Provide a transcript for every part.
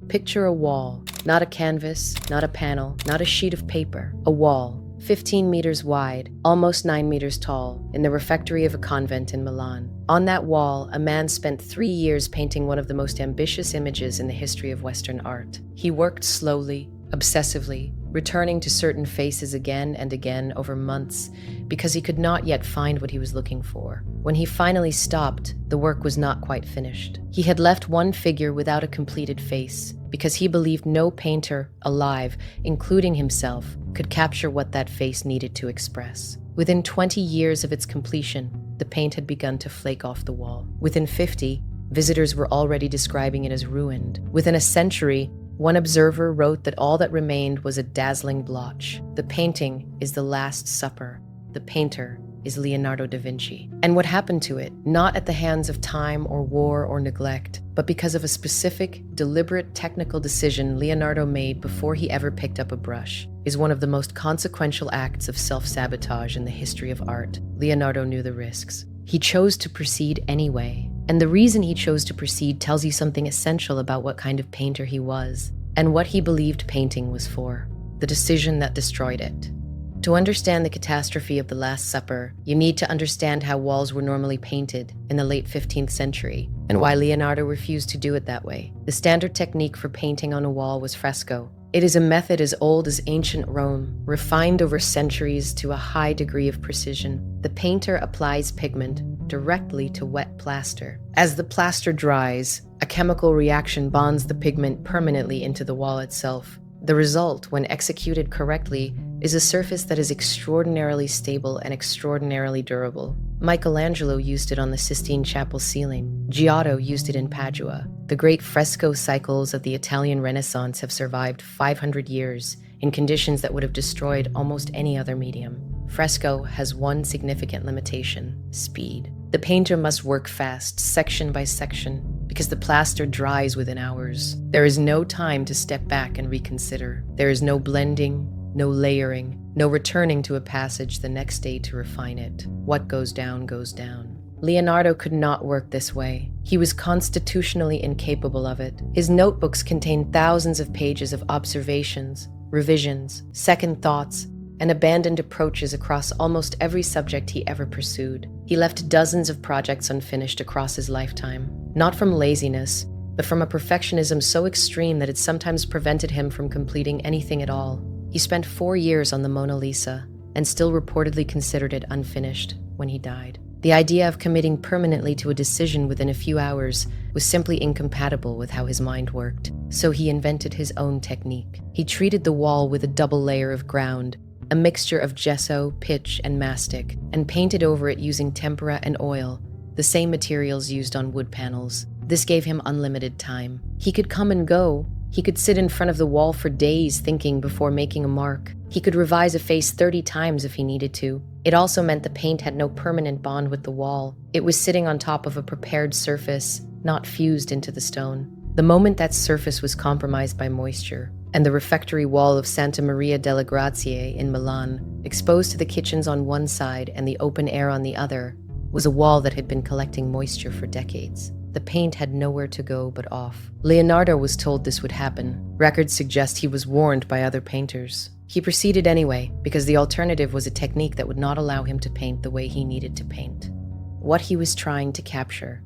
Picture a wall, not a canvas, not a panel, not a sheet of paper, a wall, 15 meters wide, almost 9 meters tall, in the refectory of a convent in Milan. On that wall, a man spent 3 years painting one of the most ambitious images in the history of Western art. He worked slowly, obsessively, returning to certain faces again and again over months because he could not yet find what he was looking for. When he finally stopped, the work was not quite finished. He had left one figure without a completed face because he believed no painter alive, including himself, could capture what that face needed to express. Within 20 years of its completion, the paint had begun to flake off the wall. Within 50, visitors were already describing it as ruined. Within a century, one observer wrote that all that remained was a dazzling blotch. The painting is the Last Supper. The painter is Leonardo da Vinci. And what happened to it, not at the hands of time or war or neglect, but because of a specific, deliberate technical decision Leonardo made before he ever picked up a brush, is one of the most consequential acts of self-sabotage in the history of art. Leonardo knew the risks. He chose to proceed anyway. And the reason he chose to proceed tells you something essential about what kind of painter he was and what he believed painting was for, the decision that destroyed it. To understand the catastrophe of the Last Supper, you need to understand how walls were normally painted in the late 15th century and why Leonardo refused to do it that way. The standard technique for painting on a wall was fresco. It is a method as old as ancient Rome, refined over centuries to a high degree of precision. The painter applies pigment directly to wet plaster. As the plaster dries, a chemical reaction bonds the pigment permanently into the wall itself. The result, when executed correctly, is a surface that is extraordinarily stable and extraordinarily durable. Michelangelo used it on the Sistine Chapel ceiling. Giotto used it in Padua. The great fresco cycles of the Italian Renaissance have survived 500 years in conditions that would have destroyed almost any other medium. Fresco has one significant limitation: speed. The painter must work fast, section by section, because the plaster dries within hours. There is no time to step back and reconsider. There is no blending, no layering, no returning to a passage the next day to refine it. What goes down, goes down. Leonardo could not work this way. He was constitutionally incapable of it. His notebooks contained thousands of pages of observations, revisions, second thoughts, and abandoned approaches across almost every subject he ever pursued. He left dozens of projects unfinished across his lifetime, not from laziness, but from a perfectionism so extreme that it sometimes prevented him from completing anything at all. He spent 4 years on the Mona Lisa and still reportedly considered it unfinished when he died. The idea of committing permanently to a decision within a few hours was simply incompatible with how his mind worked, so he invented his own technique. He treated the wall with a double layer of ground, a mixture of gesso, pitch, and mastic, and painted over it using tempera and oil, the same materials used on wood panels. This gave him unlimited time. He could come and go. He could sit in front of the wall for days thinking before making a mark. He could revise a face 30 times if he needed to. It also meant the paint had no permanent bond with the wall. It was sitting on top of a prepared surface, not fused into the stone. The moment that surface was compromised by moisture, and the refectory wall of Santa Maria delle Grazie in Milan, exposed to the kitchens on one side and the open air on the other, was a wall that had been collecting moisture for decades. The paint had nowhere to go but off. Leonardo was told this would happen. Records suggest he was warned by other painters. He proceeded anyway, because the alternative was a technique that would not allow him to paint the way he needed to paint. What he was trying to capture.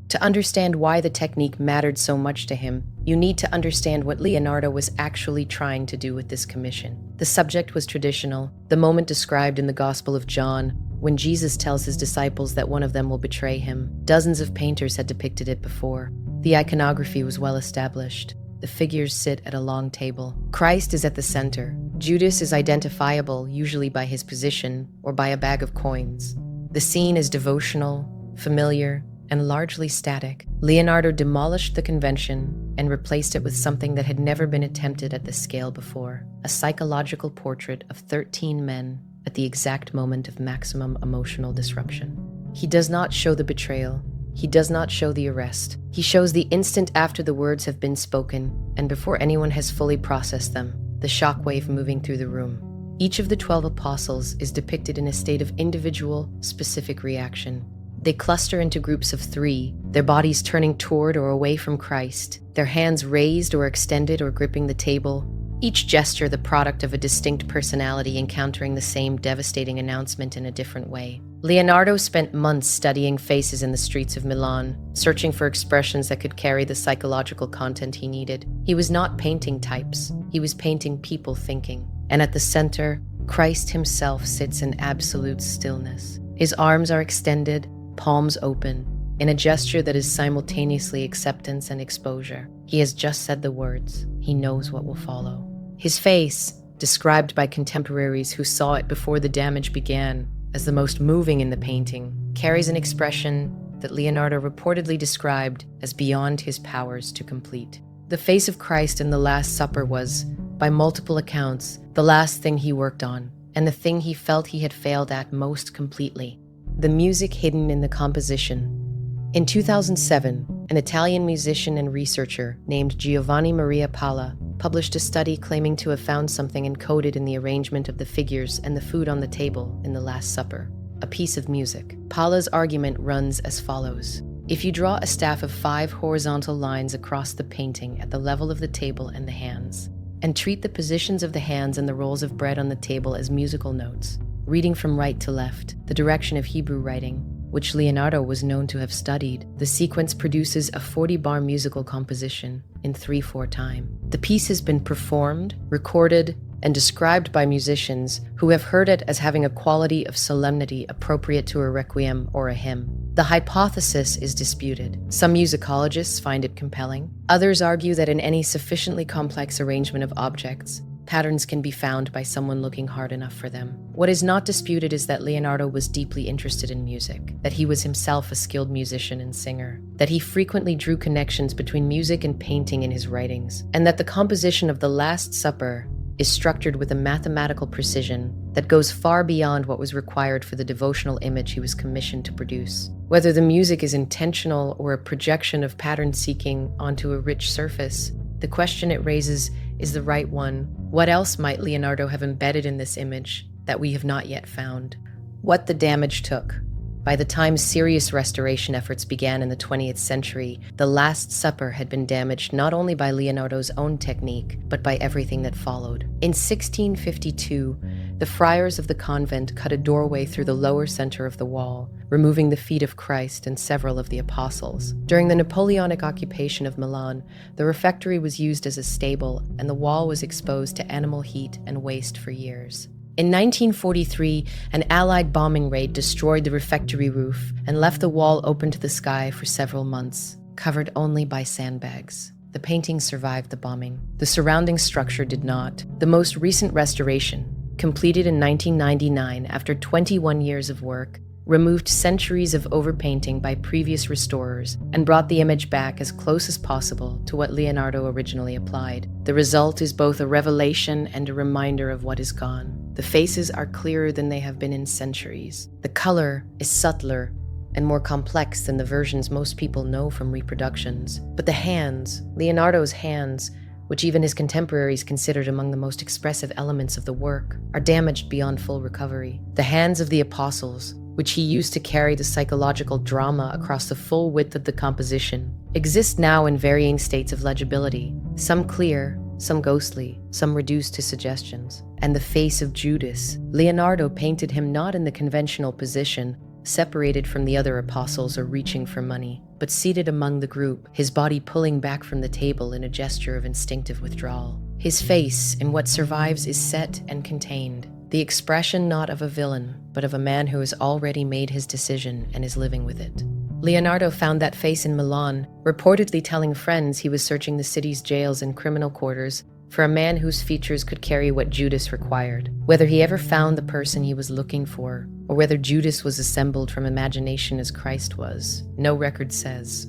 To understand why the technique mattered so much to him, you need to understand what Leonardo was actually trying to do with this commission. The subject was traditional, the moment described in the Gospel of John, when Jesus tells his disciples that one of them will betray him. Dozens of painters had depicted it before. The iconography was well established. The figures sit at a long table. Christ is at the center. Judas is identifiable, usually by his position or by a bag of coins. The scene is devotional, familiar, and largely static. Leonardo demolished the convention and replaced it with something that had never been attempted at this scale before: a psychological portrait of 13 men at the exact moment of maximum emotional disruption. He does not show the betrayal. He does not show the arrest. He shows the instant after the words have been spoken and before anyone has fully processed them, the shockwave moving through the room. Each of the 12 apostles is depicted in a state of individual, specific reaction. They cluster into groups of 3, their bodies turning toward or away from Christ, their hands raised or extended or gripping the table, each gesture the product of a distinct personality encountering the same devastating announcement in a different way. Leonardo spent months studying faces in the streets of Milan, searching for expressions that could carry the psychological content he needed. He was not painting types, he was painting people thinking. And at the center, Christ himself sits in absolute stillness. His arms are extended, palms open, in a gesture that is simultaneously acceptance and exposure. He has just said the words. He knows what will follow. His face, described by contemporaries who saw it before the damage began as the most moving in the painting, carries an expression that Leonardo reportedly described as beyond his powers to complete. The face of Christ in the Last Supper was, by multiple accounts, the last thing he worked on, and the thing he felt he had failed at most completely. The music hidden in the composition. In 2007, an Italian musician and researcher named Giovanni Maria Palla published a study claiming to have found something encoded in the arrangement of the figures and the food on the table in the Last Supper, a piece of music. Palla's argument runs as follows. If you draw a staff of 5 horizontal lines across the painting at the level of the table and the hands, and treat the positions of the hands and the rolls of bread on the table as musical notes, reading from right to left, the direction of Hebrew writing, which Leonardo was known to have studied, the sequence produces a 40-bar musical composition in 3/4 time. The piece has been performed, recorded, and described by musicians who have heard it as having a quality of solemnity appropriate to a requiem or a hymn. The hypothesis is disputed. Some musicologists find it compelling. Others argue that in any sufficiently complex arrangement of objects, patterns can be found by someone looking hard enough for them. What is not disputed is that Leonardo was deeply interested in music, that he was himself a skilled musician and singer, that he frequently drew connections between music and painting in his writings, and that the composition of the Last Supper is structured with a mathematical precision that goes far beyond what was required for the devotional image he was commissioned to produce. Whether the music is intentional or a projection of pattern seeking onto a rich surface, the question it raises is the right one. What else might Leonardo have embedded in this image that we have not yet found? What the damage took. By the time serious restoration efforts began in the 20th century, the Last Supper had been damaged not only by Leonardo's own technique, but by everything that followed. In 1652, the friars of the convent cut a doorway through the lower center of the wall, removing the feet of Christ and several of the apostles. During the Napoleonic occupation of Milan, the refectory was used as a stable, and the wall was exposed to animal heat and waste for years. In 1943, an Allied bombing raid destroyed the refectory roof and left the wall open to the sky for several months, covered only by sandbags. The painting survived the bombing. The surrounding structure did not. The most recent restoration, completed in 1999 after 21 years of work, removed centuries of overpainting by previous restorers and brought the image back as close as possible to what Leonardo originally applied. The result is both a revelation and a reminder of what is gone. The faces are clearer than they have been in centuries. The color is subtler and more complex than the versions most people know from reproductions. But the hands, Leonardo's hands, which even his contemporaries considered among the most expressive elements of the work, are damaged beyond full recovery. The hands of the apostles, which he used to carry the psychological drama across the full width of the composition, exist now in varying states of legibility, some clear, some ghostly, some reduced to suggestions. And the face of Judas, Leonardo painted him not in the conventional position, separated from the other apostles or reaching for money, but seated among the group, his body pulling back from the table in a gesture of instinctive withdrawal. His face, in what survives, is set and contained, the expression not of a villain, but of a man who has already made his decision and is living with it. Leonardo found that face in Milan, reportedly telling friends he was searching the city's jails and criminal quarters for a man whose features could carry what Judas required. Whether he ever found the person he was looking for, or whether Judas was assembled from imagination as Christ was, no record says.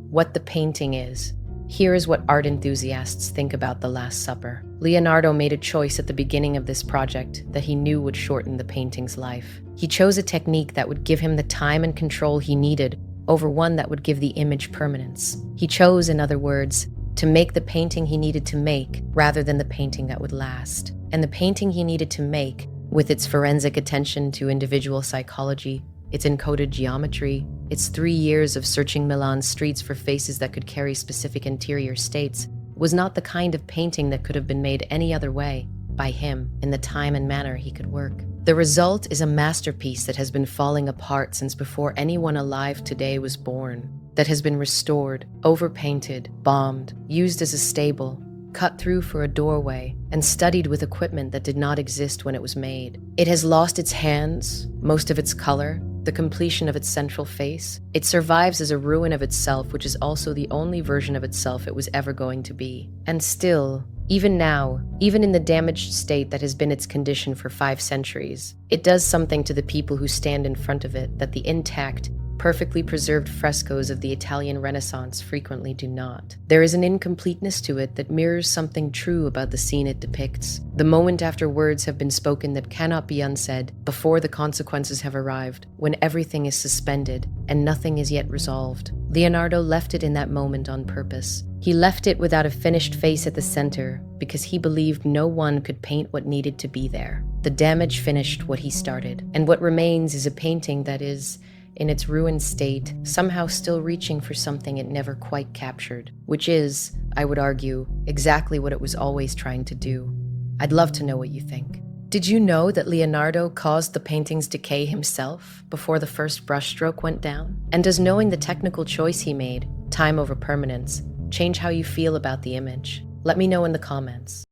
What the painting is, here is what art enthusiasts think about the Last Supper. Leonardo made a choice at the beginning of this project that he knew would shorten the painting's life. He chose a technique that would give him the time and control he needed over one that would give the image permanence. He chose, in other words, to make the painting he needed to make rather than the painting that would last. And the painting he needed to make, with its forensic attention to individual psychology, its encoded geometry, Its 3 years of searching Milan's streets for faces that could carry specific interior states was not the kind of painting that could have been made any other way by him in the time and manner he could work. The result is a masterpiece that has been falling apart since before anyone alive today was born, that has been restored, overpainted, bombed, used as a stable, cut through for a doorway, and studied with equipment that did not exist when it was made. It has lost its hands, most of its color, the completion of its central face. It survives as a ruin of itself, which is also the only version of itself it was ever going to be. And still, even now, even in the damaged state that has been its condition for 5 centuries, it does something to the people who stand in front of it that the intact, perfectly preserved frescoes of the Italian Renaissance frequently do not. There is an incompleteness to it that mirrors something true about the scene it depicts, the moment after words have been spoken that cannot be unsaid, before the consequences have arrived, when everything is suspended and nothing is yet resolved. Leonardo left it in that moment on purpose. He left it without a finished face at the center because he believed no one could paint what needed to be there. The damage finished what he started, and what remains is a painting that is, in its ruined state, somehow still reaching for something it never quite captured, which is, I would argue, exactly what it was always trying to do. I'd love to know what you think. Did you know that Leonardo caused the painting's decay himself before the first brushstroke went down? And does knowing the technical choice he made, time over permanence, change how you feel about the image? Let me know in the comments.